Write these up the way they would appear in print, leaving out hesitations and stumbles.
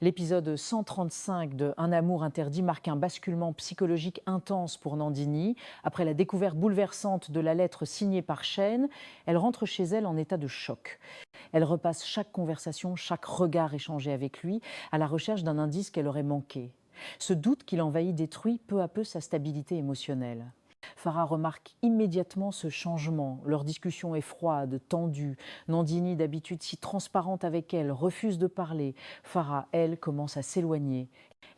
L'épisode 135 de Un amour interdit marque un basculement psychologique intense pour Nandini. Après la découverte bouleversante de la lettre signée par Shane, elle rentre chez elle en état de choc. Elle repasse chaque conversation, chaque regard échangé avec lui, à la recherche d'un indice qu'elle aurait manqué. Ce doute qui l'envahit détruit peu à peu sa stabilité émotionnelle. Farah remarque immédiatement ce changement. Leur discussion est froide, tendue. Nandini, d'habitude si transparente avec elle, refuse de parler. Farah, elle, commence à s'éloigner.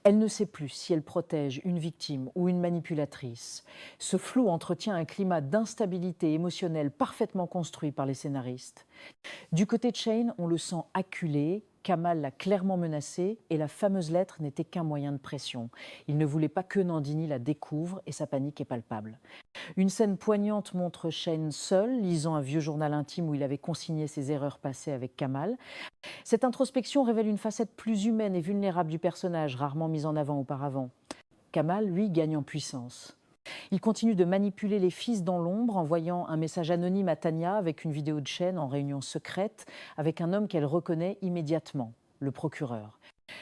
Elle ne sait plus si elle protège une victime ou une manipulatrice. Ce flou entretient un climat d'instabilité émotionnelle parfaitement construit par les scénaristes. Du côté de Shane, on le sent acculé. Kamal l'a clairement menacé et la fameuse lettre n'était qu'un moyen de pression. Il ne voulait pas que Nandini la découvre et sa panique est palpable. Une scène poignante montre Shane seul, lisant un vieux journal intime où il avait consigné ses erreurs passées avec Kamal. Cette introspection révèle une facette plus humaine et vulnérable du personnage, rarement mise en avant auparavant. Kamal, lui, gagne en puissance. Il continue de manipuler les fils dans l'ombre, envoyant un message anonyme à Tania avec une vidéo de Shane en réunion secrète avec un homme qu'elle reconnaît immédiatement, le procureur.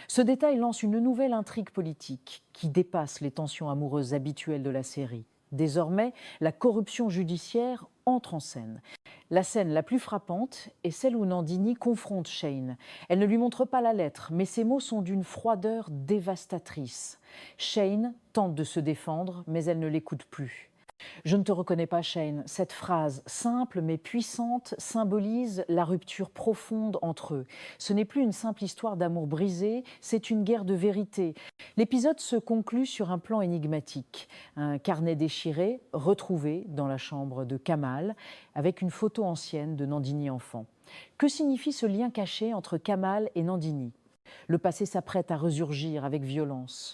Ce détail lance une nouvelle intrigue politique qui dépasse les tensions amoureuses habituelles de la série. Désormais, la corruption judiciaire entre en scène. La scène la plus frappante est celle où Nandini confronte Shane. Elle ne lui montre pas la lettre, mais ses mots sont d'une froideur dévastatrice. Shane tente de se défendre, mais elle ne l'écoute plus. Je ne te reconnais pas, Shane. Cette phrase, simple mais puissante, symbolise la rupture profonde entre eux. Ce n'est plus une simple histoire d'amour brisé, c'est une guerre de vérité. L'épisode se conclut sur un plan énigmatique. Un carnet déchiré, retrouvé dans la chambre de Kamal, avec une photo ancienne de Nandini enfant. Que signifie ce lien caché entre Kamal et Nandini ? Le passé s'apprête à resurgir avec violence.